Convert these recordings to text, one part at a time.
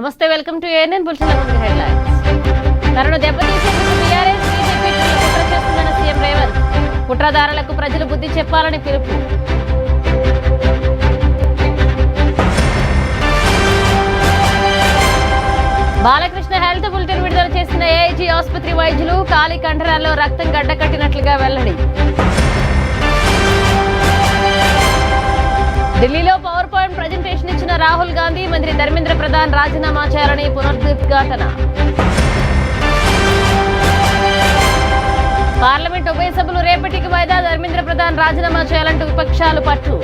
నమస్తే, welcome to ANN bulletin headlines. తనను దెబ్బతీసేందుకు TRS BJP కుట్ర చేస్తుందన్న సీఎం రేవంత్. కుట్రదారులకు ప్రజలు బుద్ధి చెప్పాలని పిలుపు. బాలకృష్ణ హెల్త్ బులెటిన్ విడుదల చేసిన ఏఐజీ ఆసుపత్రి వైద్యులు కాలి కండరాల్లో రక్తం గడ్డకట్టినట్లుగా వెల్లడి. ఢిల్లీలో పవర్ పాయింట్ ప్రజెంటేషన్ ఇచ్చిన రాహుల్ గాంధీ. మంత్రి ధర్మేంద్ర ప్రధాన్ రాజీనామా చేయాలని పునరుద్ఘాటన. పార్లమెంట్ ఉభయ సభలు రేపటికి వాయిదా. ధర్మేంద్ర ప్రధాన్ రాజీనామా చేయాలంటూ విపక్షాలు పట్టు.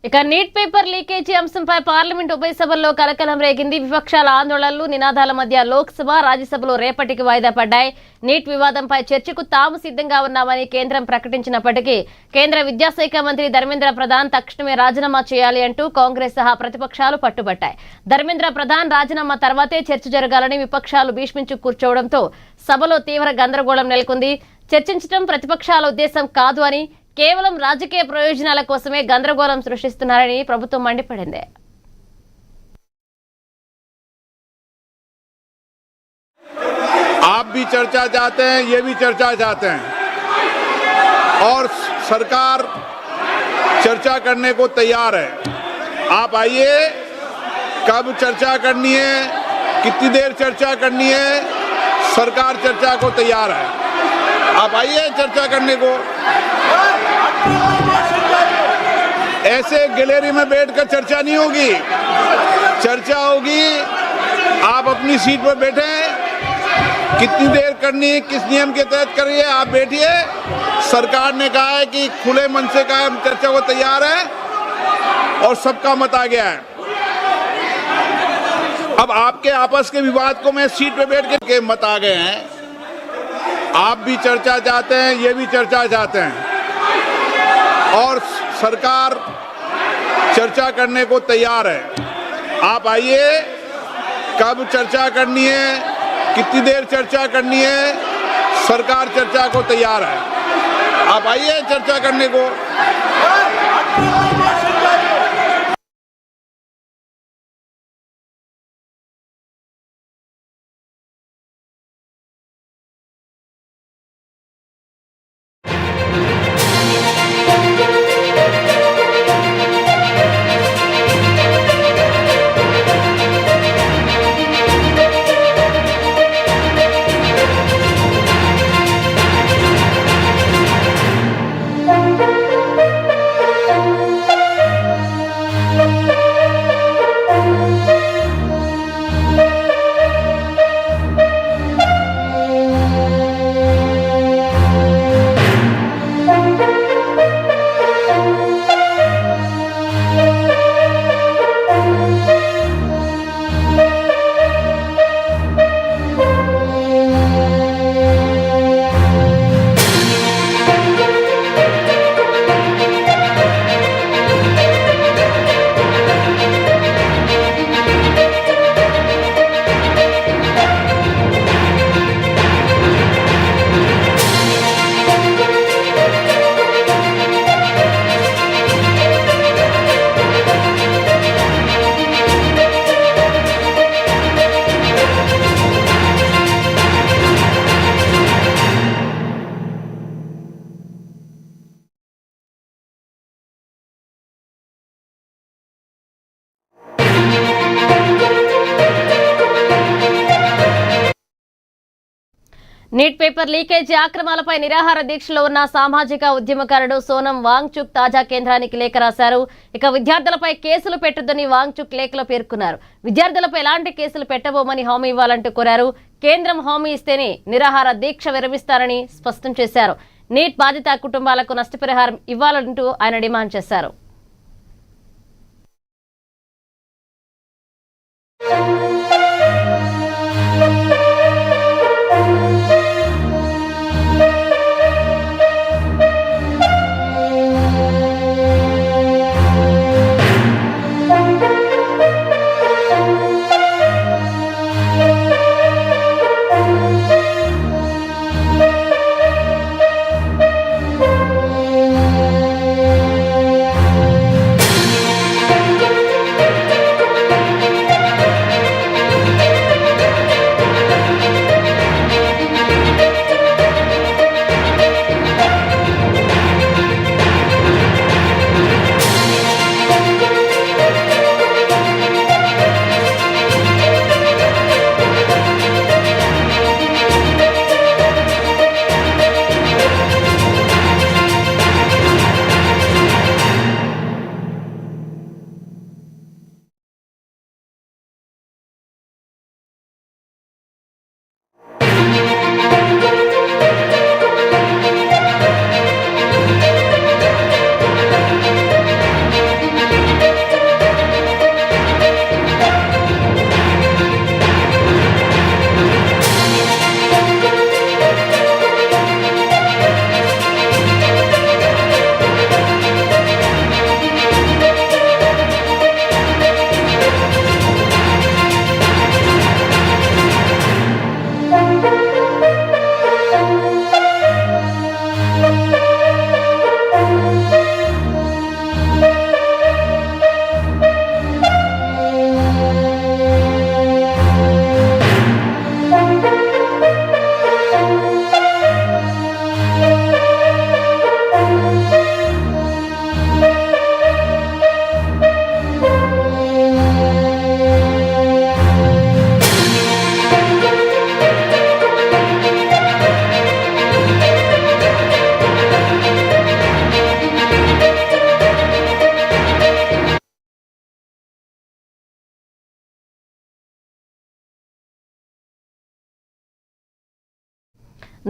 ఇక నీట్ పేపర్ లీకేజీ అంశంపై పార్లమెంట్ ఉభయ సభల్లో కలకలం రేగింది. విపక్షాల ఆందోళనలు, నినాదాల మధ్య లోక్సభ, రాజ్యసభలో రేపటికి వాయిదా పడ్డాయి. నీట్ వివాదంపై చర్చకు తాము సిద్ధంగా ఉన్నామని కేంద్రం ప్రకటించినప్పటికీ కేంద్ర విద్యాశాఖ మంత్రి ధర్మేంద్ర ప్రధాన్ తక్షణమే రాజీనామా చేయాలి అంటూ కాంగ్రెస్ సహా ప్రతిపక్షాలు పట్టుబట్టాయి. ధర్మేంద్ర ప్రధాన్ రాజీనామా తర్వాతే చర్చ జరగాలని విపక్షాలు భీష్మించు కూర్చోవడంతో సభలో తీవ్ర గందరగోళం నెలకొంది. చర్చించడం ప్రతిపక్షాల ఉద్దేశం కాదు అని, కేవలం రాజకీయ ప్రయోజనాల కోసమే గందరగోళం సృష్టిస్తున్నారని ప్రభుత్వం మండిపడింది. आप भी चर्चा चाहते हैं, ये भी चर्चा चाहते हैं और सरकार चर्चा करने को तैयार है. आप आइए, कब चर्चा करनी है, कितनी देर चर्चा करनी है, सरकार चर्चा को तैयार है. आप आइए चर्चा करने को. ऐसे गैलरी में बैठकर चर्चा नहीं होगी. चर्चा होगी, आप अपनी सीट पर बैठे, कितनी देर करनी है, किस नियम के तहत करिए, आप बैठिए. सरकार ने कहा है कि खुले मन से कहा हम चर्चा को तैयार है और सबका मत आ गया है. अब आपके आपस के विवाद को मैं सीट पे बैठ के मत आ गए हैं. आप भी चर्चा चाहते हैं, ये भी चर्चा चाहते हैं और सरकार चर्चा करने को तैयार है. आप आइए, कब चर्चा करनी है, कितनी देर चर्चा करनी है, सरकार चर्चा को तैयार है. आप आइए चर्चा करने को. నీట్ పేపర్ లీకేజీ ఆక్రమాలపై నిరాహార దీక్షలో ఉన్న సామాజిక ఉద్యమకారుడు సోనం వాంగ్చుక్ తాజా కేంద్రానికి లేఖ రాశారు. ఇక విద్యార్థులపై కేసులు పెట్టొద్దని వాంగ్చుక్ లేఖలో పేర్కొన్నారు. విద్యార్థులపై ఎలాంటి కేసులు పెట్టబోమని హామీ ఇవ్వాలంటూ కోరారు. కేంద్రం హామీ ఇస్తేనే నిరాహార దీక్ష విరమిస్తారని స్పష్టం చేశారు. నీట్ బాధిత కుటుంబాలకు నష్టపరిహారం ఇవ్వాలంటూ ఆయన డిమాండ్ చేశారు.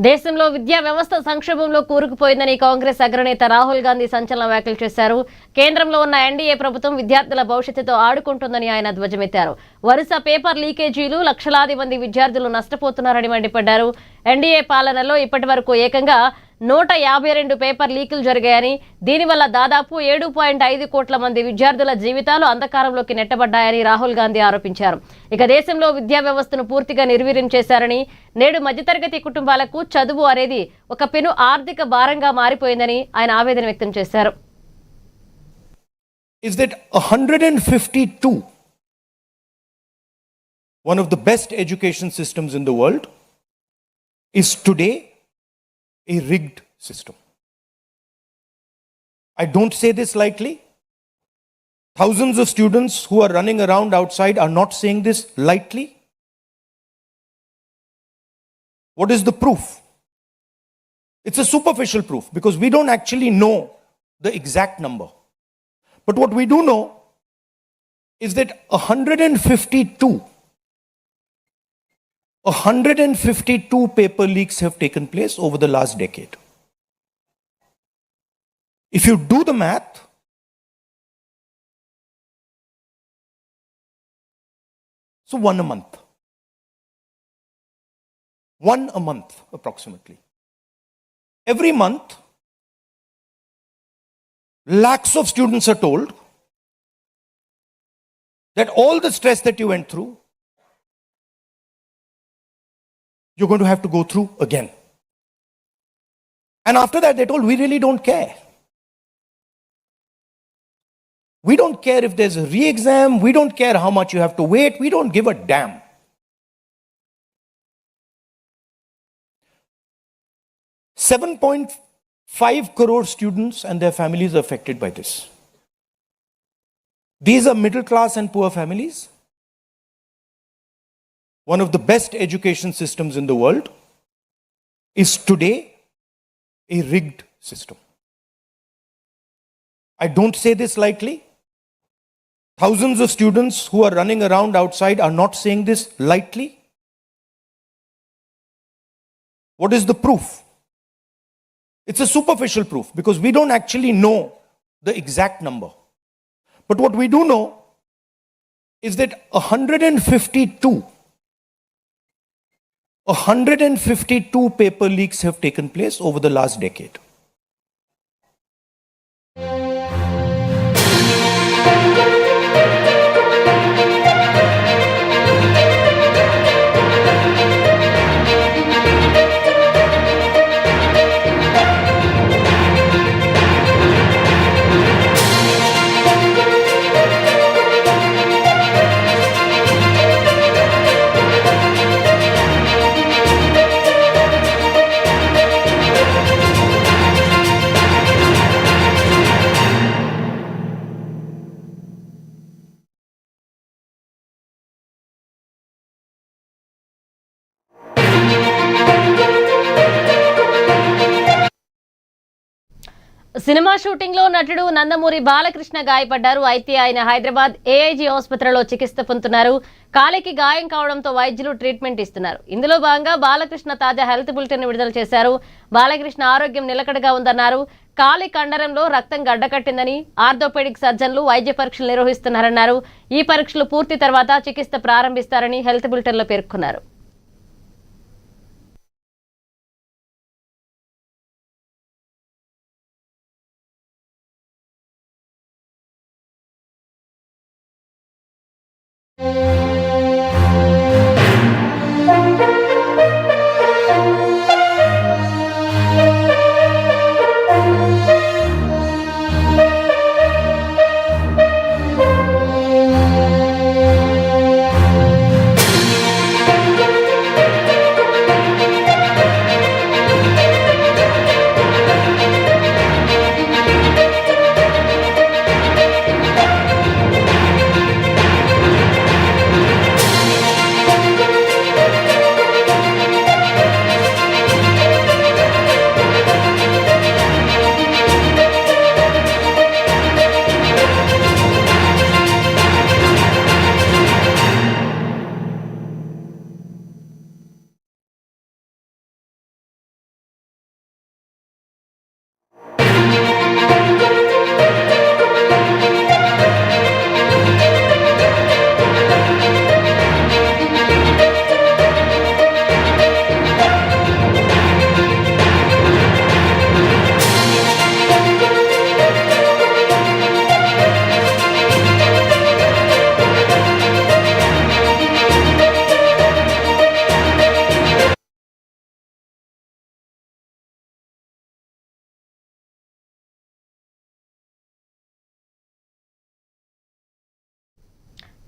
దేశంలో విద్యా వ్యవస్థ సంక్షోభంలో కూరుకుపోయిందని కాంగ్రెస్ అగ్రనేత రాహుల్ గాంధీ సంచలన వ్యాఖ్యలు చేశారు. కేంద్రంలో ఉన్న ఎన్డీఏ ప్రభుత్వం విద్యార్థుల భవిష్యత్తుతో ఆడుకుంటుందని ఆయన ధ్వజమెత్తారు. వరుస పేపర్ లీకేజీలు లక్షలాది మంది విద్యార్థులు నష్టపోతున్నారని మండిపడ్డారు. ఎన్డీఏ పాలనలో ఇప్పటి వరకు ఏకంగా 152 పేపర్ లీకులు జరిగాయని, దీనివల్ల దాదాపు 7.5 కోట్ల మంది విద్యార్థుల జీవితాలు అంధకారంలోకి నెట్టబడ్డాయని రాహుల్ గాంధీ ఆరోపించారు. ఇక దేశంలో విద్యా వ్యవస్థను పూర్తిగా నిర్వీర్యం చేశారని, నేడు మధ్యతరగతి కుటుంబాలకు చదువు అనేది ఒక పెను ఆర్థిక భారంగా మారిపోయిందని ఆయన ఆవేదన వ్యక్తం చేశారు. Is that 152, one of the best education systems in the world, is today a rigged system. I don't say this lightly. Thousands of students who are running around outside are not saying this lightly. What is the proof? It's a superficial proof because we don't actually know the exact number. But what we do know is that 152 paper leaks have taken place over the last decade. If you do the math, so one a month approximately. Every month, lakhs of students are told that all the stress that you went through, you're going to have to go through again. And after that, they told, we really don't care. We don't care if there's a re-exam. We don't care how much you have to wait. We don't give a damn. $7.5 crore students and their families are affected by this. These are middle class and poor families. One of the best education systems in the world is today a rigged system. I don't say this lightly. Thousands of students who are running around outside are not saying this lightly. What is the proof? It's a superficial proof because we don't actually know the exact number. But what we do know is that 152 paper leaks have taken place over the last decade. Cinema shooting లో నటుడు నందమూరి బాలకృష్ణ గాయపడ్డారు. అయితే ఆయన Hyderabad AIG ఆసుపత్రిలో చికిత్స పొందుతున్నారు. కాలికి గాయం కావడంతో వైద్యులు ట్రీట్మెంట్ ఇస్తున్నారు. ఇందులో భాగంగా బాలకృష్ణ తాజా హెల్త్ బులెటిన్ విడుదల చేశారు. బాలకృష్ణ ఆరోగ్యం నిలకడగా ఉందన్నారు. కాలి కండరంలో రక్తం గడ్డకట్టిందని ఆర్థోపెడిక్ సర్జన్లు వైద్య పరీక్షలు నిర్వహిస్తున్నారన్నారు. ఈ పరీక్షలు పూర్తి తర్వాత చికిత్స ప్రారంభిస్తారని హెల్త్ బులెటిన్లో పేర్కొన్నారు.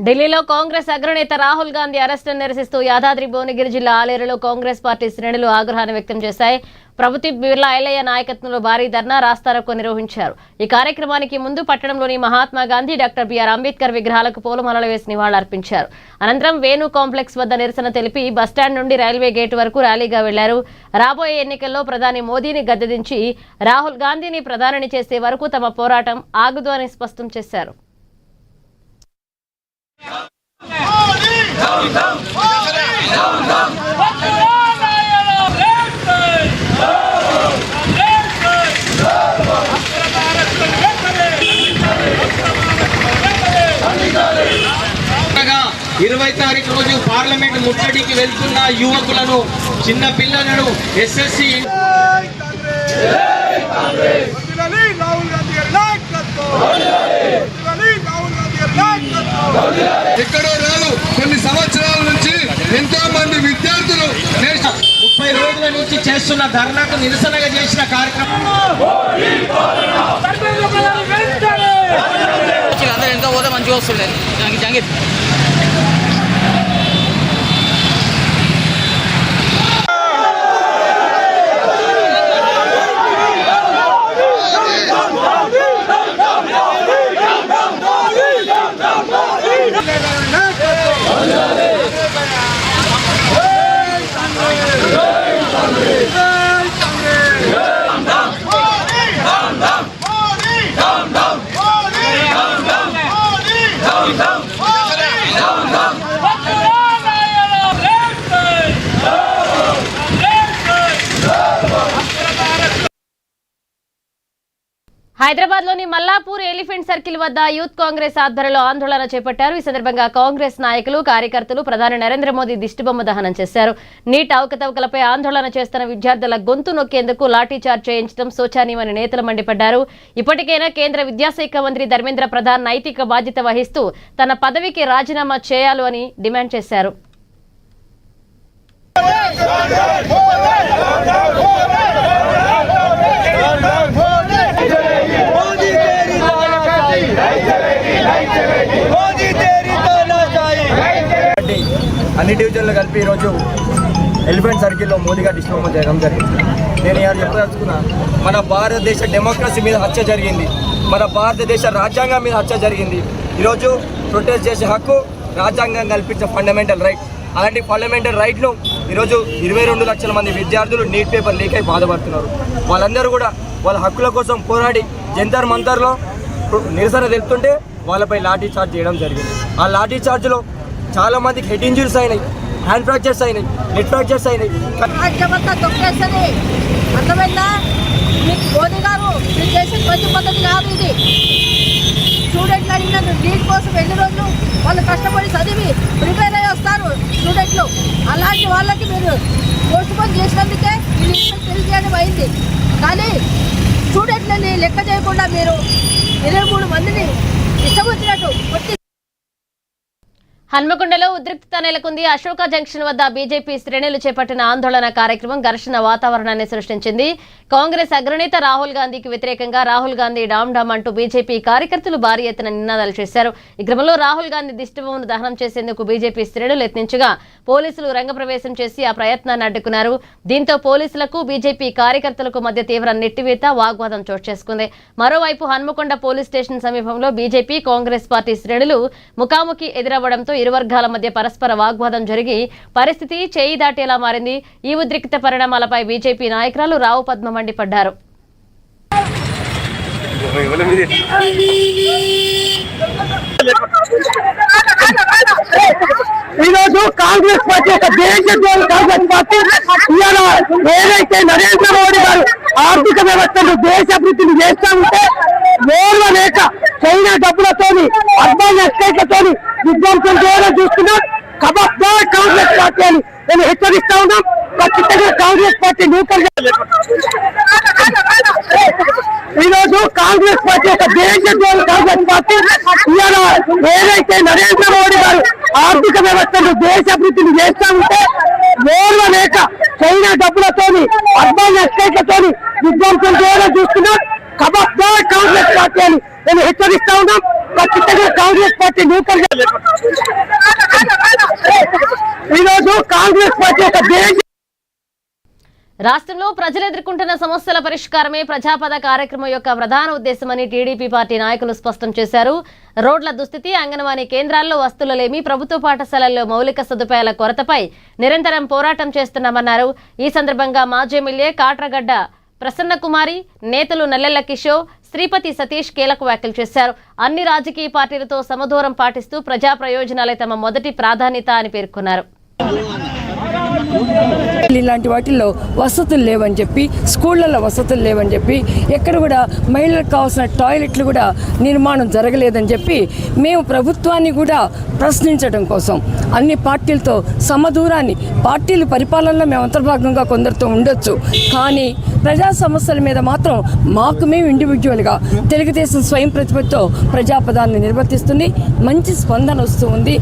ఢిల్లీలో కాంగ్రెస్ అగ్రనేత రాహుల్ గాంధీ అరెస్టును నిరసిస్తూ యాదాద్రి భువనగిరి జిల్లా ఆలేరులో కాంగ్రెస్ పార్టీ శ్రేణులు ఆగ్రహాన్ని వ్యక్తం చేశాయి. ప్రభుత్వ బిర్లా ఐలయ్య నాయకత్వంలో భారీ ధర్నా రాస్తారోకో నిర్వహించారు. ఈ కార్యక్రమానికి ముందు పట్టణంలోని మహాత్మా గాంధీ, డాక్టర్ బిఆర్ అంబేద్కర్ విగ్రహాలకు పూలమాలలు వేసి నివాళులర్పించారు. అనంతరం వేణు కాంప్లెక్స్ వద్ద నిరసన తెలిపి బస్టాండ్ నుండి రైల్వే గేటు వరకు ర్యాలీగా వెళ్లారు. రాబోయే ఎన్నికల్లో ప్రధాని మోదీని గద్దెదించి రాహుల్ గాంధీని ప్రధానిని చేసే వరకు తమ పోరాటం ఆగదు అని స్పష్టం చేశారు. తారీఖు రోజు పార్లమెంట్ ముట్టడికి వెళ్తున్న యువకులను, చిన్న పిల్లలను ఎస్ఎస్సి ఎక్కడో రాదు, కొన్ని సంవత్సరాల నుంచి ఎంతో మంది విద్యార్థులు 30 రోజుల నుంచి చేస్తున్న ధర్నాకు నిరసనగా చేసిన కార్యక్రమం ఎంతో పోతే మంచిగా వస్తుండేది. జంగిత్ Hey! హైదరాబాద్లోని మల్లాపూర్ ఎలిఫెంట్ సర్కిల్ వద్ద యూత్ కాంగ్రెస్ ఆధ్వర్యంలో ఆందోళన చేపట్టారు. ఈ సందర్భంగా కాంగ్రెస్ నాయకులు, కార్యకర్తలు ప్రధాని నరేంద్ర మోదీ దిష్టిబొమ్మ దహనం చేశారు. నీట్ అవకతవకలపై ఆందోళన చేస్తున్న విద్యార్థుల గొంతు నొక్కేందుకు లాఠీచార్జ్ చేయించడం శోచనీయమని నేతలు మండిపడ్డారు. ఇప్పటికైనా కేంద్ర విద్యాశాఖ మంత్రి ధర్మేంద్ర ప్రధాన్ నైతిక బాధ్యత వహిస్తూ తన పదవికి రాజీనామా చేయాలి అని డిమాండ్ చేశారు. అన్ని డివిజన్లు కలిపి ఈరోజు ఎలిఫెంట్ సర్కిల్లో మోదీ గారి దిష్టిబొమ్మ చేయడం జరిగింది. నేను ఇలా చెప్పదలుచుకున్నా, మన భారతదేశ డెమోక్రసీ మీద హత్య జరిగింది, మన భారతదేశ రాజ్యాంగం మీద హత్య జరిగింది. ఈరోజు ప్రొటెస్ట్ చేసే హక్కు రాజ్యాంగం కల్పించే ఫండమెంటల్ రైట్. అలాంటి ఫండమెంటల్ రైట్ను ఈరోజు 22 లక్షల మంది విద్యార్థులు నీట్ పేపర్ లీక్ అయి బాధపడుతున్నారు. వాళ్ళందరూ కూడా వాళ్ళ హక్కుల కోసం పోరాడి జంతర్ మంతర్లో నిరసన తెలుపుతుంటే వాళ్ళపై లాఠీ చార్జ్ చేయడం జరిగింది. ఆ లాఠీ చార్జ్లో చాలా మందికి హెడ్ ఇంజరీస్ అయినాయి, హ్యాండ్ ఫ్రాక్చర్స్ అయినాయి, నెట్ ఫ్రాక్చర్స్ అయినాయి. అర్థమైందా? మీకు మోదీ గారు మీరు చేసే మంచి పద్ధతి కాదు ఇది. స్టూడెంట్లు అడిగిన నీట్ కోసం ఎన్ని రోజులు వాళ్ళు కష్టపడి చదివి ప్రిపేర్ అయ్యి వస్తారు స్టూడెంట్లు. అలాంటి వాళ్ళకి మీరు పోస్ట్ పోన్ చేసినందుకే ఇది తెలియజేయడం అయింది. కానీ స్టూడెంట్లని లెక్క చేయకుండా మీరు 23 మందిని ఇష్టం వచ్చినట్టు కొట్టి. హన్మకొండలో ఉద్రిక్తత నెలకొంది. అశోక జంక్షన్ వద్ద బీజేపీ శ్రేణులు చేపట్టిన ఆందోళన కార్యక్రమం ఘర్షణ వాతావరణాన్ని సృష్టించింది. కాంగ్రెస్ అగ్రనేత రాహుల్ గాంధీకి వ్యతిరేకంగా రాహుల్ గాంధీ డామ్ డామ్ అంటూ బీజేపీ కార్యకర్తలు భారీ ఎత్తున నినాదాలు చేశారు. ఈ క్రమంలో రాహుల్ గాంధీ దిష్టిబొమ్మను దహనం చేసేందుకు బీజేపీ శ్రేణులు యత్నించగా పోలీసులు రంగప్రవేశం చేసి ఆ ప్రయత్నాన్ని అడ్డుకున్నారు. దీంతో పోలీసులకు బీజేపీ కార్యకర్తలకు మధ్య తీవ్ర నెట్టివేత, వాగ్వాదం చోటు చేసుకుంది. మరోవైపు హన్మకొండ పోలీస్ స్టేషన్ సమీపంలో బీజేపీ, కాంగ్రెస్ పార్టీ శ్రేణులు ముఖాముఖి ఎదురవ్వడంతో ఇరు వర్గాల మధ్య పరస్పర వాగ్వాదం జరిగి పరిస్థితి చేయి దాటేలా మారింది. ఈ ఉద్రిక్త పరిణామాలపై బీజేపీ నాయకురాలు రావు పద్మ మండిపడ్డారు. ఈరోజు కాంగ్రెస్ పార్టీ యొక్క దేశద్రోహి కాంగ్రెస్ పార్టీ ఏదైతే నరేంద్ర మోడీ గారు ఆర్థిక వ్యవస్థను దేశ అభివృద్ధిని చేస్తూ ఉంటే ఓర్వ లేక చైనా డబ్బులతోని అర్బన్ ఎస్టేట్లతోని విధ్వంసం చేయడం చూస్తున్నాం. ఖబర్దార్ కాంగ్రెస్ పార్టీ అని నేను హెచ్చరిస్తా ఉన్నాం. ఖచ్చితంగా కాంగ్రెస్ పార్టీ నూతన ఈరోజు కాంగ్రెస్ పార్టీ యొక్క దేశద్రోహి కాంగ్రెస్ పార్టీ ఏదైతే నరేంద్ర మోడీ గారు ఆర్థిక వ్యవస్థను దేశ అభివృద్ధిని చేస్తూ ఉంటే ఓర్వ లేక చైనా డబ్బులతోని అర్బన్ ఎస్టేట్లతోని విధ్వంసం చేయడం చూస్తున్నాం. ఖబర్దార్ కాంగ్రెస్ పార్టీ అని నేను హెచ్చరిస్తా ఉన్నాం. ఖచ్చితంగా కాంగ్రెస్ పార్టీ నూతన ఈరోజు కాంగ్రెస్ పార్టీ యొక్క రాష్ట్రంలో ప్రజలు ఎదుర్కొంటున్న సమస్యల పరిష్కారమే ప్రజాపద కార్యక్రమం యొక్క ప్రధాన ఉద్దేశమని టీడీపీ పార్టీ నాయకులు స్పష్టం చేశారు. రోడ్ల దుస్థితి, అంగన్వాడీ కేంద్రాల్లో వస్తువులేమి, ప్రభుత్వ పాఠశాలల్లో మౌలిక సదుపాయాల కొరతపై నిరంతరం పోరాటం చేస్తున్నామన్నారు. ఈ సందర్భంగా మాజీ ఎమ్మెల్యే కాట్రగడ్డ ప్రసన్న కుమారి, నేతలు నల్లెల్ల కిషోర్, శ్రీపతి సతీష్ కీలక వ్యాఖ్యలు చేశారు. అన్ని రాజకీయ పార్టీలతో సమదూరం పాటిస్తూ ప్రజా ప్రయోజనాలే తమ మొదటి ప్రాధాన్యత అని పేర్కొన్నారు. ఇలాంటి వాటిల్లో వసతులు లేవని చెప్పి, స్కూళ్ళల్లో వసతులు లేవని చెప్పి, ఎక్కడ కూడా మహిళలకు కావాల్సిన టాయిలెట్లు కూడా నిర్మాణం జరగలేదని చెప్పి మేము ప్రభుత్వాన్ని కూడా ప్రశ్నించడం కోసం అన్ని పార్టీలతో సమదూరాన్ని, పార్టీల పరిపాలనలో మేము అంతర్భాగంగా కొందరితో ఉండొచ్చు, కానీ ప్రజా సమస్యల మీద మాత్రం మాకు మేము ఇండివిజువల్గా తెలుగుదేశం స్వయం ప్రతిపత్తితో ప్రజాపదాన్ని నిర్వర్తిస్తుంది. మంచి స్పందన వస్తూ ఉంది.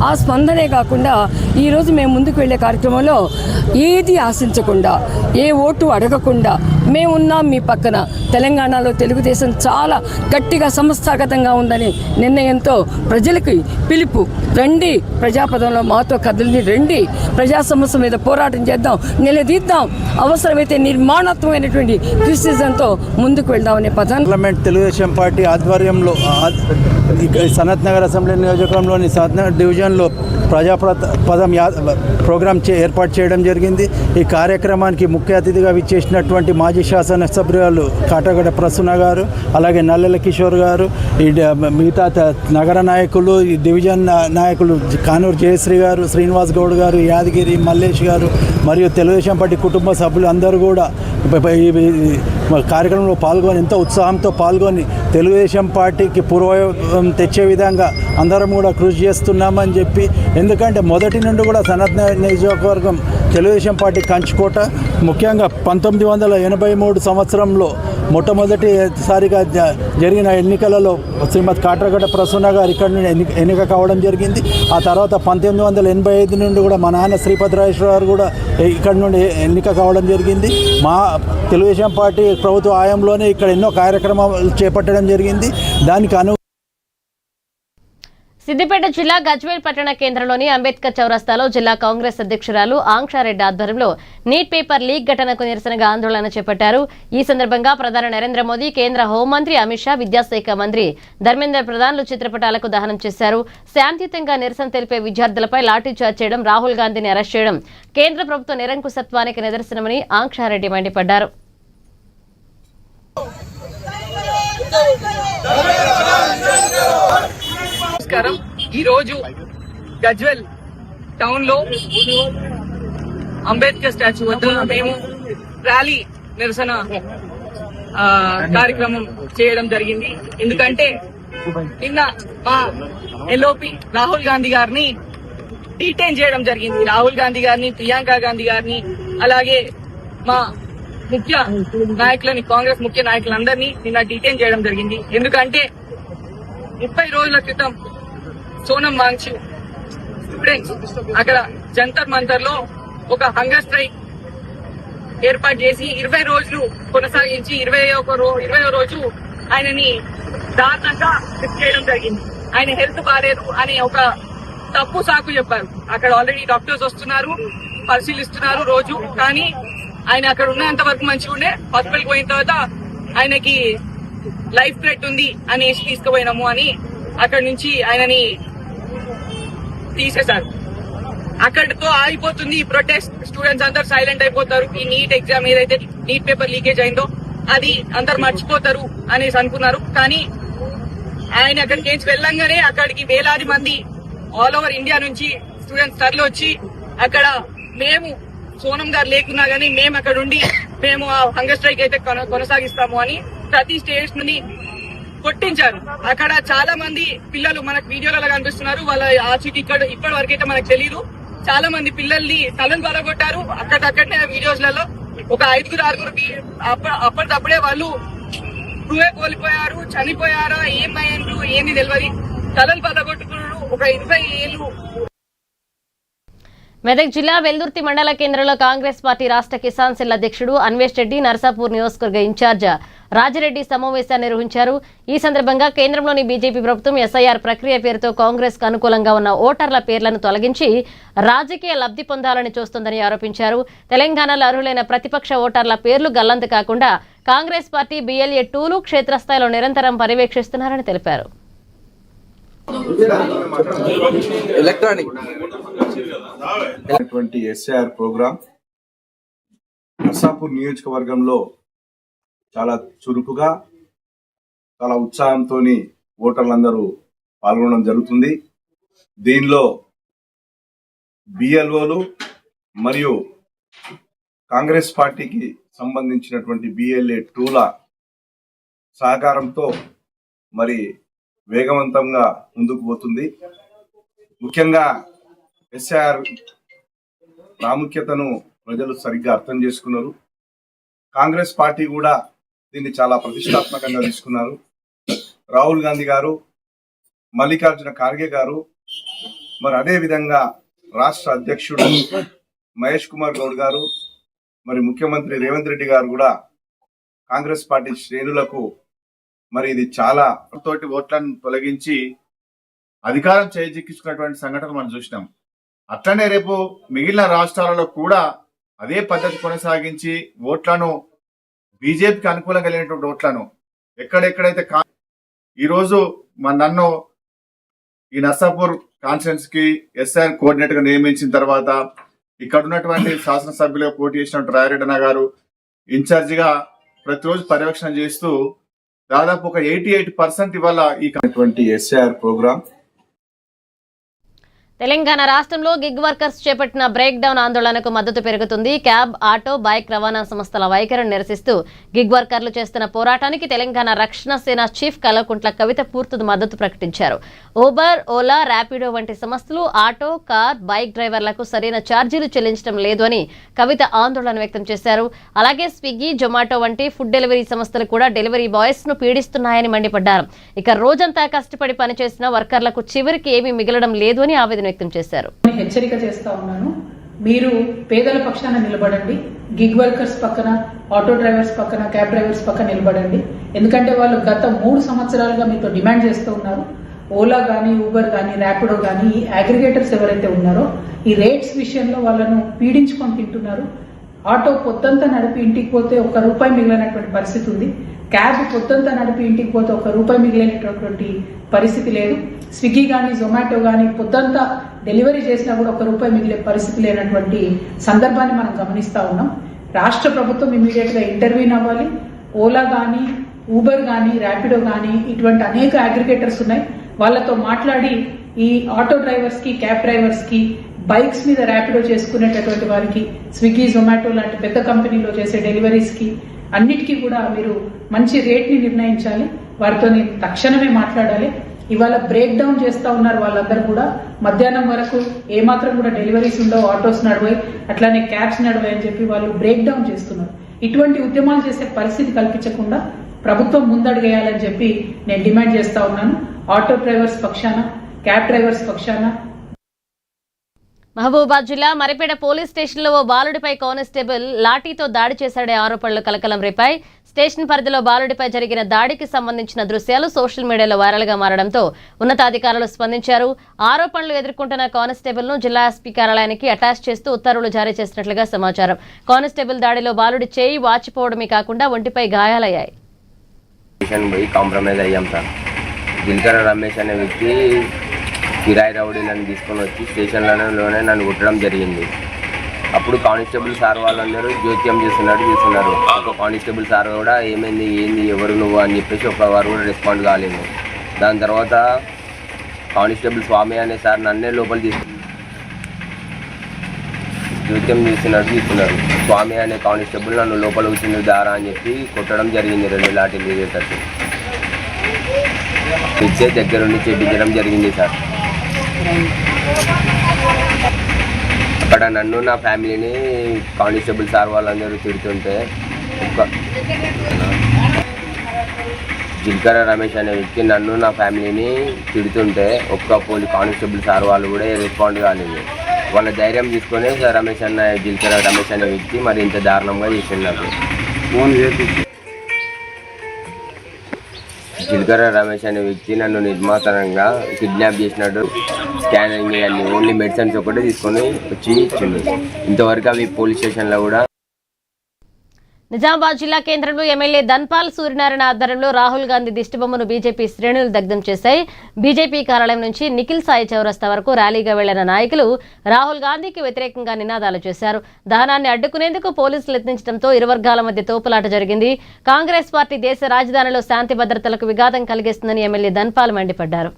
ఆ స్పందనే కాకుండా ఈరోజు మేము ముందుకు వెళ్ళే కార్యక్రమంలో ఏది ఆశించకుండా, ఏ ఓటు అడగకుండా మేమున్నాం మీ పక్కన. తెలంగాణలో తెలుగుదేశం చాలా గట్టిగా సంస్థాగతంగా ఉందని నిర్ణయంతో ప్రజలకి పిలుపు, రండి ప్రజాపదంలో మాతో కదిలి రండి, ప్రజా సమస్య మీద పోరాటం చేద్దాం, నిలదీద్దాం, అవసరమైతే నిర్మాణాత్మకమైనటువంటి క్రిటిసిజంతో ముందుకు వెళ్దామనే పదాన్ని పార్లమెంట్ తెలుగుదేశం పార్టీ ఆధ్వర్యంలో సనత్ నగర్ అసెంబ్లీ నియోజకవర్గంలోని సనత్ నగర్ డివిజన్లో ప్రజాపదం ప్రోగ్రాం ఏర్పాటు చేయడం జరిగింది. ఈ కార్యక్రమానికి ముఖ్య అతిథిగా విచ్చేసినటువంటి మాజీ శాసనసభ్యులు కాటగడ ప్రసన్న గారు, అలాగే నల్లెల కిషోర్ గారు, ఈ మిగతా నగర నాయకులు, ఈ డివిజన్ నాయకులు కానూరు జయశ్రీ గారు, శ్రీనివాస్ గౌడ్ గారు, యాదగిరి మల్లేష్ గారు మరియు తెలుగుదేశం పార్టీ కుటుంబ సభ్యులు అందరూ కూడా కార్యక్రమంలో పాల్గొని ఎంతో ఉత్సాహంతో పాల్గొని తెలుగుదేశం పార్టీకి పూర్వం తెచ్చే విధంగా అందరం కూడా కృషి చేస్తున్నామని చెప్పి, ఎందుకంటే మొదటి నుండి కూడా సనత్ నియోజకవర్గం తెలుగుదేశం పార్టీ కంచుకోట. ముఖ్యంగా 1983 సంవత్సరంలో మొట్టమొదటిసారిగా జరిగిన ఎన్నికలలో శ్రీమతి కాట్రగడ్డ ప్రసన్న గారు ఇక్కడ నుండి ఎన్నిక కావడం జరిగింది. ఆ తర్వాత 1985 నుండి కూడా మా నాన్న శ్రీపతిరాజేశ్వర గారు కూడా ఇక్కడ నుండి ఎన్నిక కావడం జరిగింది. మా తెలుగుదేశం పార్టీ ప్రభుత్వ హయాంలోనే ఇక్కడ ఎన్నో కార్యక్రమాలు చేపట్టడం జరిగింది. దానికి సిద్దిపేట జిల్లా గజ్వేల్ పట్టణ కేంద్రంలోని అంబేద్కర్ చౌరస్తాలో జిల్లా కాంగ్రెస్ అధ్యక్షురాలు ఆంక్షారెడ్డి ఆధ్వర్యంలో నీట్ పేపర్ లీక్ ఘటనకు నిరసనగా ఆందోళన చేపట్టారు. ఈ సందర్భంగా ప్రధాని నరేంద్ర మోదీ, కేంద్ర హోంమంత్రి అమిత్ షా, విద్యాశాఖ మంత్రి ధర్మేంద్ర ప్రధాన్లు చిత్రపటాలకు దహనం చేశారు. శాంతియుతంగా నిరసన తెలిపే విద్యార్థులపై లాఠీచార్జ్ చేయడం, రాహుల్ గాంధీని అరెస్ట్ చేయడం కేంద్ర ప్రభుత్వ నిరంకుశత్వానికి నిదర్శనమని ఆంక్షారెడ్డి మండిపడ్డారు. నమస్కారం. ఈరోజు గజ్వెల్ టౌన్ లో అంబేద్కర్ స్టాచ్యూ వద్ద మేము ర్యాలీ నిరసన కార్యక్రమం చేయడం జరిగింది. ఎందుకంటే నిన్న మా ఎల్ఓపి రాహుల్ గాంధీ గారిని డీటైన్ చేయడం జరిగింది. రాహుల్ గాంధీ గారిని, ప్రియాంక గాంధీ గారిని, అలాగే మా ముఖ్య నాయకులని, కాంగ్రెస్ ముఖ్య నాయకులందరినీ నిన్న డీటైన్ చేయడం జరిగింది. ఎందుకంటే 30 రోజుల క్రితం సోనం వాంగ్చు స్టూడెంట్స్ అక్కడ జంతర్ మంతర్ లో ఒక హంగర్ స్ట్రైక్ ఏర్పాటు చేసి 20 రోజులు కొనసాగించి 20వ రోజు ఆయనని దారుణంగా లిఫ్ట్ చేయడం జరిగింది. ఆయన హెల్త్ బాలేదు అని ఒక తప్పు సాకు చెప్పారు. అక్కడ ఆల్రెడీ డాక్టర్స్ వస్తున్నారు, పరిశీలిస్తున్నారు రోజు. కానీ ఆయన అక్కడ ఉన్నంత వరకు మంచిగా ఉండే, హాస్పిటల్కి పోయిన తర్వాత ఆయనకి లైఫ్ థ్రెట్ ఉంది అనేసి తీసుకుపోయినాము అని అక్కడి నుంచి ఆయనని తీసేశారు. అక్కడితో ఆగిపోతుంది ఈ ప్రొటెస్ట్. స్టూడెంట్స్ అందరు సైలెంట్ అయిపోతారు. ఈ నీట్ ఎగ్జామ్ ఏదైతే నీట్ పేపర్ లీకేజ్ అయిందో అది అందరు మర్చిపోతారు అనేసి అనుకున్నారు. కానీ ఆయన అక్కడికి ఏం వెళ్ళంగానే అక్కడికి వేలాది మంది ఆల్ ఓవర్ ఇండియా నుంచి స్టూడెంట్స్ తరలి వచ్చి అక్కడ మేము సోనం గారు లేకున్నా గానీ మేము అక్కడ ఉండి మేము ఆ హంగర్ స్ట్రైక్ అయితే కొనసాగిస్తాము అని ప్రతి స్టేషన్ ని కొట్టించారు. అక్కడ చాలా మంది పిల్లలు మనకు వీడియోలలో కనిపిస్తున్నారు. వాళ్ళ ఆచూకీ ఇప్పటి వరకైతే మనకు తెలియదు. చాలా మంది పిల్లల్ని తలను పలగొట్టారు. అక్కడనే వీడియోస్లలో ఒక 5-6 అప్పటికప్పుడే వాళ్ళు నువ్వే కోల్పోయారు, చనిపోయారా, ఏమయ్యారు ఏంది తెలియదు. తలను పలగొట్టుకున్నారు. ఒక 20 ఏళ్ళు. మెదక్ జిల్లా వెల్దుర్తి మండల కేంద్రంలో కాంగ్రెస్ పార్టీ రాష్ట్ర కిసాన్ సెల్ అధ్యక్షుడు అన్వేష్ రెడ్డి, నర్సాపూర్ నియోజకవర్గ ఇన్ఛార్జ్ రాజిరెడ్డి సమావేశాన్ని నిర్వహించారు. ఈ సందర్భంగా కేంద్రంలోని బీజేపీ ప్రభుత్వం ఎస్ఐఆర్ ప్రక్రియ పేరుతో కాంగ్రెస్ కు అనుకూలంగా ఉన్న ఓటర్ల పేర్లను తొలగించి రాజకీయ లబ్ధి పొందాలని చూస్తోందని ఆరోపించారు. తెలంగాణలో అర్హులైన ప్రతిపక్ష ఓటర్ల పేర్లు గల్లంతు కాకుండా కాంగ్రెస్ పార్టీ BLA 2లు క్షేత్రస్థాయిలో నిరంతరం పర్యవేక్షిస్తున్నారని తెలిపారు. ఎస్ఐఆర్ ప్రోగ్రాం నర్సాపూర్ నియోజకవర్గంలో చాలా చురుకుగా, చాలా ఉత్సాహంతో ఓటర్లందరూ పాల్గొనడం జరుగుతుంది. దీనిలో BLOలు మరియు కాంగ్రెస్ పార్టీకి సంబంధించినటువంటి BLA 2ల సహకారంతో మరి వేగవంతంగా ముందుకు పోతుంది. ముఖ్యంగా ఎస్ఐఆర్ ప్రాముఖ్యతను ప్రజలు సరిగ్గా అర్థం చేసుకున్నారు. కాంగ్రెస్ పార్టీ కూడా దీన్ని చాలా ప్రతిష్టాత్మకంగా తీసుకున్నారు. రాహుల్ గాంధీ గారు, మల్లికార్జున ఖార్గే గారు, మరి అదే విధంగా రాష్ట్ర అధ్యక్షుడు మహేష్ కుమార్ గౌడ్ గారు, మరి ముఖ్యమంత్రి రేవంత్ రెడ్డి గారు కూడా కాంగ్రెస్ పార్టీ శ్రేణులకు మరి ఇది చాలా తోటి ఓట్లను తొలగించి అధికారం చేజిక్కించుకున్నటువంటి సంఘటన మనం చూసినాం. అట్లనే రేపు మిగిలిన రాష్ట్రాలలో కూడా అదే పద్ధతి కొనసాగించి ఓట్లను బీజేపీకి అనుకూలంగా లేనటువంటి ఓట్లను ఎక్కడెక్కడైతే ఈరోజు నన్ను ఈ నర్సాపూర్ కాన్ఫరెన్స్ కి ఎస్ఐఆర్ కోఆర్డినేటర్ గా నియమించిన తర్వాత ఇక్కడ ఉన్నటువంటి శాసనసభ్యులుగా పోటీ చేసినటువంటి రాయరెడ్డి గారు ఇన్ఛార్జిగా ప్రతిరోజు పర్యవేక్షణ చేస్తూ దాదాపు ఒక 88% ఇవాళ ఈ ఎస్ఐఆర్ ప్రోగ్రాం తెలంగాణ రాష్ట్రంలో గిగ్ వర్కర్స్ చేపట్టిన బ్రేక్ డౌన్ ఆందోళనకు మద్దతు పెరుగుతుంది. క్యాబ్, ఆటో, బైక్ రవాణా సంస్థల వైఖరిని నిరసిస్తూ గిగ్ వర్కర్లు చేస్తున్న పోరాటానికి తెలంగాణ రక్షణ సేన చీఫ్ కల్వకుంట్ల కవిత పూర్తి మద్దతు ప్రకటించారు. ఊబర్, ఓలా, ర్యాపిడో వంటి సంస్థలు ఆటో, కార్, బైక్ డ్రైవర్లకు సరైన ఛార్జీలు చెల్లించడం లేదు అని కవిత ఆందోళన వ్యక్తం చేశారు. అలాగే స్విగ్గీ, జొమాటో వంటి ఫుడ్ డెలివరీ సంస్థలు కూడా డెలివరీ బాయ్స్ ను పీడిస్తున్నాయని మండిపడ్డారు. ఇక రోజంతా కష్టపడి పనిచేసిన వర్కర్లకు చివరికి ఏమీ మిగలడం లేదు అని ఆవేదన వ్యక్తం చేశారు. హెచ్చరిక చేస్తా ఉన్నాను, మీరు పేదల పక్షాన నిలబడండి. గిగ్ వర్కర్స్ పక్కన, ఆటో డ్రైవర్స్ పక్కన, క్యాబ్ డ్రైవర్స్ పక్కన నిలబడండి. ఎందుకంటే వాళ్ళు గత 3 సంవత్సరాలుగా మీతో డిమాండ్ చేస్తూ ఉన్నారు. ఓలా కానీ, ఊబర్ కానీ, ర్యాపిడో కానీ, ఈ అగ్రిగేటర్స్ ఎవరైతే ఉన్నారో ఈ రేట్స్ విషయంలో వాళ్ళను పీడించుకొని తింటున్నారు. ఆటో పొద్దంతా నడిపి ఇంటికి పోతే ₹1 మిగిలినటువంటి పరిస్థితి ఉంది. క్యాబ్ పొద్దంతా నడిపి ఇంటికి పోతే ₹1 మిగిలినటువంటి పరిస్థితి లేదు. స్విగ్గీ కానీ, జొమాటో కానీ పొద్దంతా డెలివరీ చేసినా కూడా ₹1 మిగిలే పరిస్థితి లేనటువంటి సందర్భాన్ని మనం గమనిస్తా ఉన్నాం. రాష్ట్ర ప్రభుత్వం ఇమీడియట్ గా ఇంటర్వ్యూన్ అవ్వాలి. ఓలా కానీ, ఊబర్ కానీ, ర్యాపిడో కానీ ఇటువంటి అనేక అగ్రిగేటర్స్ ఉన్నాయి. వాళ్ళతో మాట్లాడి ఈ ఆటో డ్రైవర్స్ కి, క్యాబ్ డ్రైవర్స్ కి, బైక్స్ మీద ర్యాపిడో చేసుకునేటటువంటి వారికి, స్విగ్గీ, జొమాటో లాంటి పెద్ద కంపెనీలో చేసే డెలివరీస్ కి అన్నిటికీ కూడా మీరు మంచి రేట్ ని నిర్ణయించాలి. వారితో తక్షణమే మాట్లాడాలి. ఇవాళ బ్రేక్ డౌన్ చేస్తా ఉన్నారు వాళ్ళందరూ కూడా. మధ్యాహ్నం వరకు ఏమాత్రం కూడా డెలివరీస్ ఉండవు, ఆటోస్ నడవాయి, అట్లానే క్యాబ్స్ నడవాయి అని చెప్పి వాళ్ళు బ్రేక్ డౌన్ చేస్తున్నారు. ఇటువంటి ఉద్యమాలు చేసే పరిస్థితి కల్పించకుండా ప్రభుత్వం ముందడుగేయాలని చెప్పి నేను డిమాండ్ చేస్తా ఉన్నాను. ఆటో డ్రైవర్స్ పక్షాన, క్యాబ్ డ్రైవర్స్ పక్షాన. మహబూబాబాద్ జిల్లా మరిపేట పోలీస్ స్టేషన్లో ఓ బాలుడిపై కానిస్టేబుల్ లాఠీతో దాడి చేశాడే ఆరోపణలు కలకలం రేపాయి. స్టేషన్ పరిధిలో బాలుడిపై జరిగిన దాడికి సంబంధించిన దృశ్యాలు సోషల్ మీడియాలో వైరల్ గా మారడంతో ఉన్నతాధికారులు స్పందించారు. ఆరోపణలు ఎదుర్కొంటున్న కానిస్టేబుల్ ను జిల్లా ఎస్పీ కార్యాలయానికి అటాచ్ చేస్తూ ఉత్తర్వులు జారీ చేసినట్లుగా సమాచారం. కానిస్టేబుల్ దాడిలో బాలుడి చేయి వాచిపోవడమే కాకుండా ఒంటిపై గాయాలయ్యాయి. కాంప్రమైజ్ అయ్యాం సార్. జిల్కర రమేష్ అనే వ్యక్తి కిరాయి రౌడీ నన్ను తీసుకొని వచ్చి స్టేషన్లలోనే నన్ను కొట్టడం జరిగింది. అప్పుడు కానిస్టేబుల్ సార్ వాళ్ళందరూ జోక్యం చేస్తున్నారు. ఒక కానిస్టేబుల్ సార్ కూడా ఏమైంది, ఏంది, ఎవరు నువ్వు అని చెప్పేసి వారు కూడా రెస్పాండ్ కాలేదు. దాని తర్వాత కానిస్టేబుల్ స్వామి అనే సార్ నన్నే లోపల జోక్యం చేస్తున్నారు. స్వామి అనే కానిస్టేబుల్ నన్ను లోపల వచ్చింది దారా అని చెప్పి కొట్టడం జరిగింది. 2 లాఠీలు వేసేటట్టు పిచ్చే దగ్గరుండి చేపించడం జరిగింది సార్. అక్కడ నన్ను, నా ఫ్యామిలీని కానిస్టేబుల్ సార్ వాళ్ళందరూ తిడుతుంటే జిల్కర రమేష్ అనే వ్యక్తి నన్ను, నా ఫ్యామిలీని తిడుతుంటే ఒక్క కానిస్టేబుల్ సార్ వాళ్ళు కూడా రెస్పాండ్ కాలేదు. వాళ్ళ ధైర్యం తీసుకొని రమేష్ అన్న, జిల్కర రమేష్ అనే వ్యక్తి మరి ఇంత దారుణంగా చేసింది. నాకు ఫోన్ చేసి జిల్కర రమేష్ అనే వ్యక్తి నన్ను నిర్మాతనంగా కిడ్నాప్ చేసినట్టు స్కానింగ్ చేయాలి, ఓన్లీ మెడిసిన్స్ ఒకటే తీసుకొని వచ్చి ఇచ్చింది. ఇంతవరకు అవి పోలీస్ స్టేషన్లో కూడా. నిజామాబాద్ జిల్లా కేంద్రంలో ఎమ్మెల్యే ధన్పాల్ సూర్యనారాయణ ఆధ్వర్యంలో రాహుల్ గాంధీ దిష్టిబొమ్మను బీజేపీ శ్రేణులు దగ్ధం చేశాయి. బీజేపీ కార్యాలయం నుంచి నిఖిల్ సాయి చౌరస్తా వరకు ర్యాలీగా వెళ్లిన నాయకులు రాహుల్ గాంధీకి వ్యతిరేకంగా నినాదాలు చేశారు. దహనాన్ని అడ్డుకునేందుకు పోలీసులు యత్నించడంతో ఇరు వర్గాల మధ్య తోపులాట జరిగింది. కాంగ్రెస్ పార్టీ దేశ రాజధానిలో శాంతి భద్రతలకు విఘాతం కలిగిస్తుందని ఎమ్మెల్యే ధన్పాల్ మండిపడ్డారు.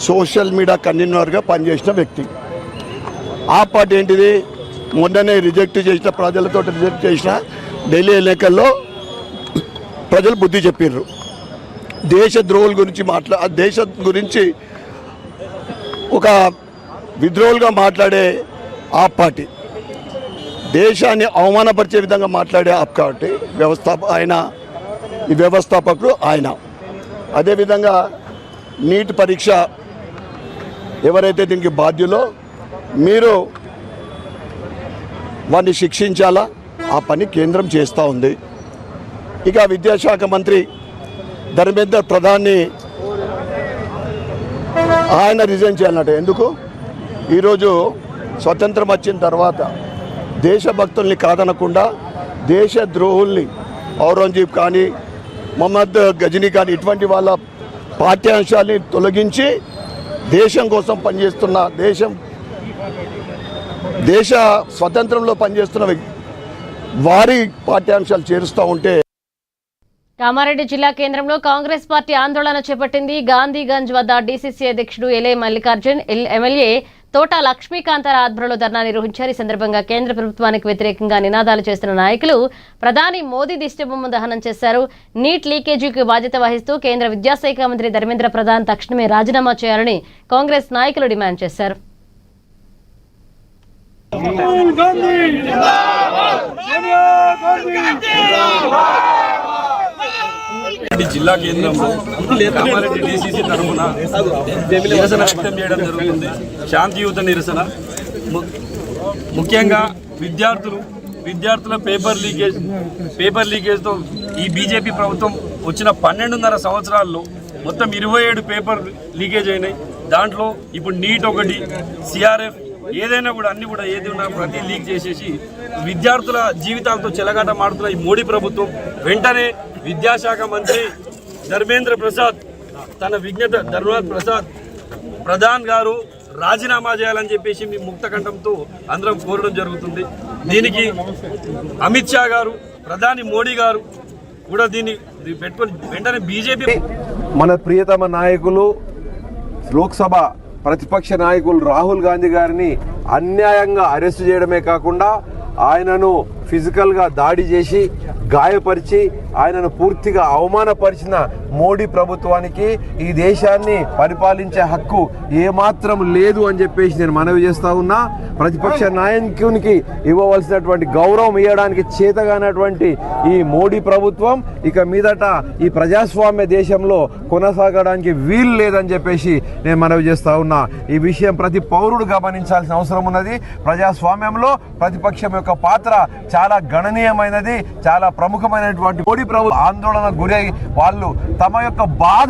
సోషల్ మీడియా కన్వీనర్గా పనిచేసిన వ్యక్తి. ఆ పార్టీ ఏంటిది, మొన్ననే రిజెక్ట్ చేసిన, ప్రజలతో రిజెక్ట్ చేసిన ఢిల్లీ ఎన్నికల్లో ప్రజలు బుద్ధి చెప్పారు. దేశ ద్రోహుల గురించి దేశం గురించి ఒక విద్రోహులుగా మాట్లాడే ఆ పార్టీ, దేశాన్ని అవమానపరిచే విధంగా మాట్లాడే ఆ పార్టీ ఈ వ్యవస్థాపకుడు ఆయన. అదేవిధంగా నీట్ పరీక్ష ఎవరైతే దీనికి బాధ్యులో మీరు వారిని శిక్షించాలా, ఆ పని కేంద్రం చేస్తూ ఉంది. ఇక విద్యాశాఖ మంత్రి ధర్మేంద్ర ప్రధాన్ని ఆయన రిజైన్ చేయాలన్నట్టు. ఎందుకు, ఈరోజు స్వతంత్రం వచ్చిన తర్వాత దేశభక్తుల్ని కాదనకుండా దేశ ద్రోహుల్ని, ఔరంగజేబ్ కానీ, మొహమ్మద్ గజనీ కానీ ఇటువంటి వాళ్ళ పాఠ్యాంశాన్ని తొలగించి దేశం కోసం పనిచేస్తున్న, దేశ స్వతంత్రంలో పనిచేస్తున్న వారి పాఠ్యాంశాలు చేరుస్తూ ఉంటే కామారెడ్డి జిల్లా కేంద్రంలో కాంగ్రెస్ పార్టీ ఆందోళన చేపట్టింది. గాంధీగంజ్ వద్ద డీసీసీ అధ్యక్షుడు ఎల్ఏ మల్లికార్జున్, ఎమ్మెల్యే తోట లక్ష్మీకాంతార ఆధ్వర్యంలో ధర్నా నిర్వహించారు. ఈ సందర్భంగా కేంద్ర ప్రభుత్వానికి వ్యతిరేకంగా నినాదాలు చేస్తున్న నాయకులు ప్రధాని మోదీ దిష్టిబొమ్మ దహనం చేశారు. నీట్ లీకేజీకి బాధ్యత వహిస్తూ కేంద్ర విద్యాశాఖ మంత్రి ధర్మేంద్ర ప్రధాన్ తక్షణమే రాజీనామా చేయాలని కాంగ్రెస్ నాయకులు డిమాండ్ చేశారు. జిల్లా కేంద్రంలో కామారెడ్డి డీసీసీ తరఫున నిరసన వ్యక్తం చేయడం జరుగుతుంది. శాంతియుత నిరసన. ముఖ్యంగా విద్యార్థుల పేపర్ లీకేజ్తో ఈ బీజేపీ ప్రభుత్వం వచ్చిన 12.5 సంవత్సరాల్లో మొత్తం 27 పేపర్ లీకేజ్ అయినాయి. దాంట్లో ఇప్పుడు నీట్ ఒకటి, సిఆర్ఎఫ్, ఏదైనా కూడా అన్ని కూడా ఏది ఉన్నా ప్రతి లీక్ చేసేసి విద్యార్థుల జీవితాలతో చెలగాట మాడుతున్న ఈ మోడీ ప్రభుత్వం వెంటనే విద్యాశాఖ మంత్రి ధర్మేంద్ర ప్రసాద్ ప్రధాన్ గారు రాజీనామా చేయాలని చెప్పేసి మీ ముక్తకంఠంతో అందరం కోరడం జరుగుతుంది. దీనికి అమిత్ షా గారు, ప్రధాని మోడీ గారు కూడా దీన్ని పెట్టుకొని వెంటనే బీజేపీ మన ప్రియతమ నాయకులు లోక్సభ ప్రతిపక్ష నాయకులు రాహుల్ గాంధీ గారిని అన్యాయంగా అరెస్టు చేయడమే కాకుండా ఆయనను ఫిజికల్గా దాడి చేసి గాయపరిచి ఆయనను పూర్తిగా అవమానపరిచిన మోడీ ప్రభుత్వానికి ఈ దేశాన్ని పరిపాలించే హక్కు ఏమాత్రం లేదు అని చెప్పేసి నేను మనవి చేస్తా ఉన్నా. ప్రతిపక్ష నాయకునికి ఇవ్వవలసినటువంటి గౌరవం ఇవ్వడానికి చేతగానటువంటి ఈ మోడీ ప్రభుత్వం ఇక మీదట ఈ ప్రజాస్వామ్య దేశంలో కొనసాగడానికి వీలు లేదని చెప్పేసి నేను మనవి చేస్తా ఉన్నా. ఈ విషయం ప్రతి పౌరుడు గమనించాల్సిన అవసరం ఉన్నది. ప్రజాస్వామ్యంలో ప్రతిపక్షం యొక్క పాత్ర చాలా గణనీయమైనది, చాలా ప్రముఖమైనటువంటి మోడీ ప్రభుత్వం ఆందోళన గురై వాళ్ళు తమ యొక్క బాధ.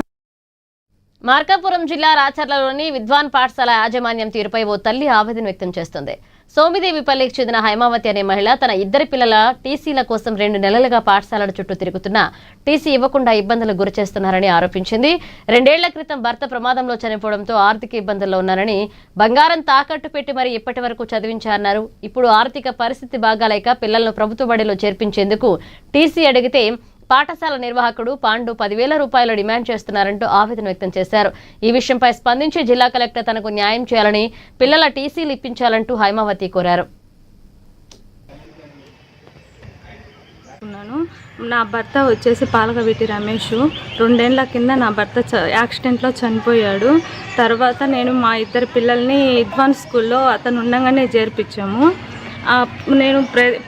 మార్కాపురం జిల్లా రాచర్లలోని విద్వాన్ పాఠశాల యాజమాన్యం తీరుపై ఓ తల్లి ఆవేదన వ్యక్తం చేస్తుంది. సోమిదేవిపల్లికి చెందిన హైమావతి అనే మహిళ తన 2 పిల్లల టీసీల కోసం 2 నెలలుగా పాఠశాలల చుట్టూ తిరుగుతున్నా టీసీ ఇవ్వకుండా ఇబ్బందులకు గురిచేస్తున్నారని ఆరోపించింది. 2 ఏళ్ల క్రితం భర్త ప్రమాదంలో చనిపోవడంతో ఆర్థిక ఇబ్బందుల్లో ఉన్నారని, బంగారం తాకట్టు పెట్టి మరి ఇప్పటి వరకు చదివించారన్నారు. ఇప్పుడు ఆర్థిక పరిస్థితి బాగాలేక పిల్లలను ప్రభుత్వ బడిలో చేర్పించేందుకు టీసీ అడిగితే పాఠశాల నిర్వాహకుడు పాండు 10,000 రూపాయలు డిమాండ్ చేస్తున్నారంటూ ఆవేదన వ్యక్తం చేశారు. ఈ విషయంపై స్పందించి జిల్లా కలెక్టర్ తనకు న్యాయం చేయాలని, పిల్లల టీసీలు ఇప్పించాలంటూ హైమావతి కోరారు. నా భర్త వచ్చేసి పాలకవీటి రమేష్. 2 ఏళ్ల కింద నా భర్త యాక్సిడెంట్లో చనిపోయాడు. తర్వాత నేను మా 2 పిల్లల్ని అడ్వాన్స్ స్కూల్లో అతను ఉండగానే చేర్పించాము. నేను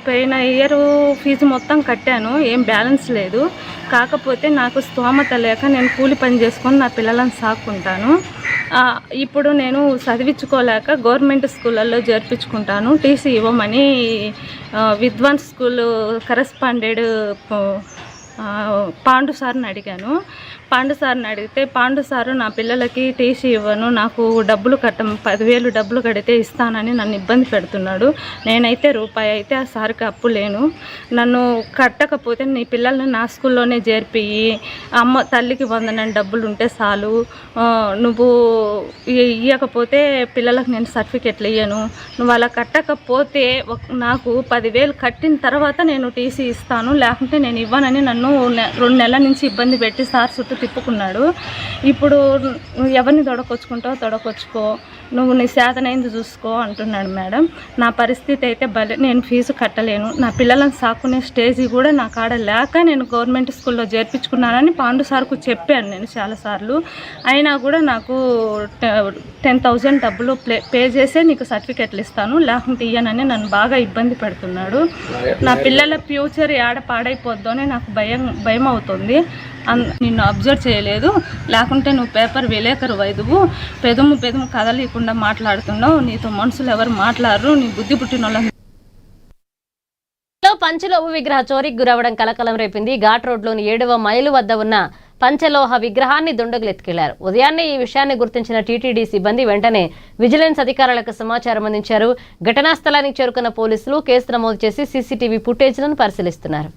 పోయిన ఇయర్ ఫీజు మొత్తం కట్టాను, ఏం బ్యాలెన్స్ లేదు. కాకపోతే నాకు స్తోమత లేక నేను కూలి పని చేసుకొని నా పిల్లలను సాక్కుంటాను. ఇప్పుడు నేను చదివించుకోలేక గవర్నమెంట్ స్కూళ్ళల్లో చేర్పించుకుంటాను. టీసీ ఇవ్వమని విద్వాన్ స్కూల్ కరెస్పాండెంట్ పాండు సార్ని అడిగాను. పాండు సార్ని అడిగితే పాండు సారు నా పిల్లలకి టీసీ ఇవ్వను, నాకు డబ్బులు 10,000 డబ్బులు కడితే ఇస్తానని నన్ను ఇబ్బంది పెడుతున్నాడు. నేనైతే రూపాయి అయితే ఆ సార్కి అప్పు లేను. నన్ను కట్టకపోతే నీ పిల్లల్ని నా స్కూల్లోనే చేర్పియి, అమ్మ తల్లికి 100 డబ్బులు ఉంటే చాలు, నువ్వు ఇవ్వకపోతే పిల్లలకు నేను సర్టిఫికెట్లు ఇయ్యను, నువ్వు అలా కట్టకపోతే నాకు 10,000 కట్టిన తర్వాత నేను టీసీ ఇస్తాను, లేకుంటే నేను ఇవ్వనని నన్ను 2 నెలల నుంచి ఇబ్బంది పెట్టి సార్ చుట్టూ తిప్పుకున్నాడు. ఇప్పుడు నువ్వు ఎవరిని తొడకొచ్చుకో, నువ్వు నీ శాతనైంది చూసుకో అంటున్నాడు. మేడం, నా పరిస్థితి అయితే నేను ఫీజు కట్టలేను, నా పిల్లలను సాకునే స్టేజ్ కూడా నా కాడ లేక నేను గవర్నమెంట్ స్కూల్లో చేర్పించుకున్నానని పాండు సార్కు చెప్పాను నేను చాలాసార్లు. అయినా కూడా నాకు 10,000 డబ్బులు పే చేసే నీకు సర్టిఫికెట్లు ఇస్తాను, లేకుంటే ఇయ్యనని నన్ను బాగా ఇబ్బంది పెడుతున్నాడు. నా పిల్లల ఫ్యూచర్ ఏడ పాడైపోద్దో అని నాకు భయం అవుతుంది. నిన్ను అబ్జర్వ్ చేయలేదు, లేకుంటే నువ్వు పేపర్ విలేకరు వైదువు, పెదము కదలికుండా మాట్లాడుతున్నావు, నీతో మనుషులు ఎవరు మాట్లాడరు, నీ బుద్ధి పుట్టిన పంచలోహ విగ్రహ చోరీకి గురవడం కలకలం రేపింది. ఘాట్ రోడ్లోని 7వ మైలు వద్ద ఉన్న పంచలోహ విగ్రహాన్ని దుండగులు ఎత్తుకెళ్లారు. ఉదయాన్నే ఈ విషయాన్ని గుర్తించిన టీటీడీ సిబ్బంది వెంటనే విజిలెన్స్ అధికారులకు సమాచారం అందించారు. ఘటనా స్థలానికి చేరుకున్న పోలీసులు కేసు నమోదు చేసి సీసీటీవీ ఫుటేజ్లను పరిశీలిస్తున్నారు.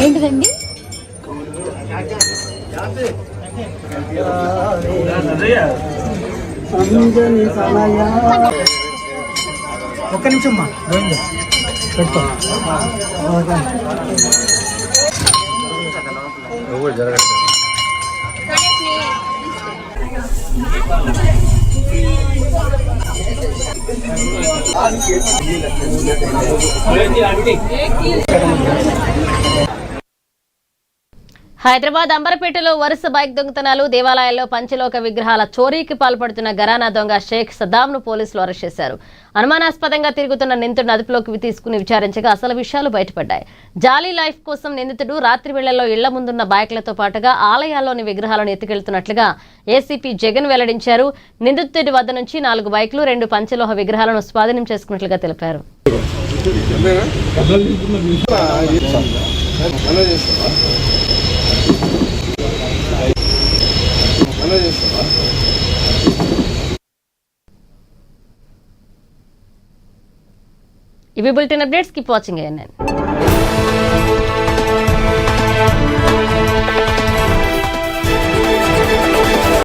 ఏంటిదండి? ఒక్క నిమిషం మా పెట్టుకో. హైదరాబాద్ అంబర్పేటలో వరుస బైక్ దొంగతనాలు, దేవాలయాల్లో పంచలోక విగ్రహాల చోరీకి పాల్పడుతున్న ఘరానా దొంగ షేక్ సద్దాంను పోలీసులు అరెస్ట్ చేశారు. అనుమానాస్పదంగా తిరుగుతున్న నిందితుడిని అదుపులోకి తీసుకుని విచారించగా అసలు విషయాలు బయటపడ్డాయి. జాలీ లైఫ్ కోసం నిందితుడు రాత్రి వేళల్లో ఇళ్ల ముందున్న బైక్లతో పాటుగా ఆలయాల్లోని విగ్రహాలను ఎత్తుకెళ్తున్నట్లుగా ఏసీపీ జగన్ వెల్లడించారు. నిందితుడి వద్ద నుంచి 4 బైక్లు, 2 పంచలోహ విగ్రహాలను స్వాధీనం చేసుకున్నట్లుగా తెలిపారు. ఇవి bulletin updates. Keep watching ANN.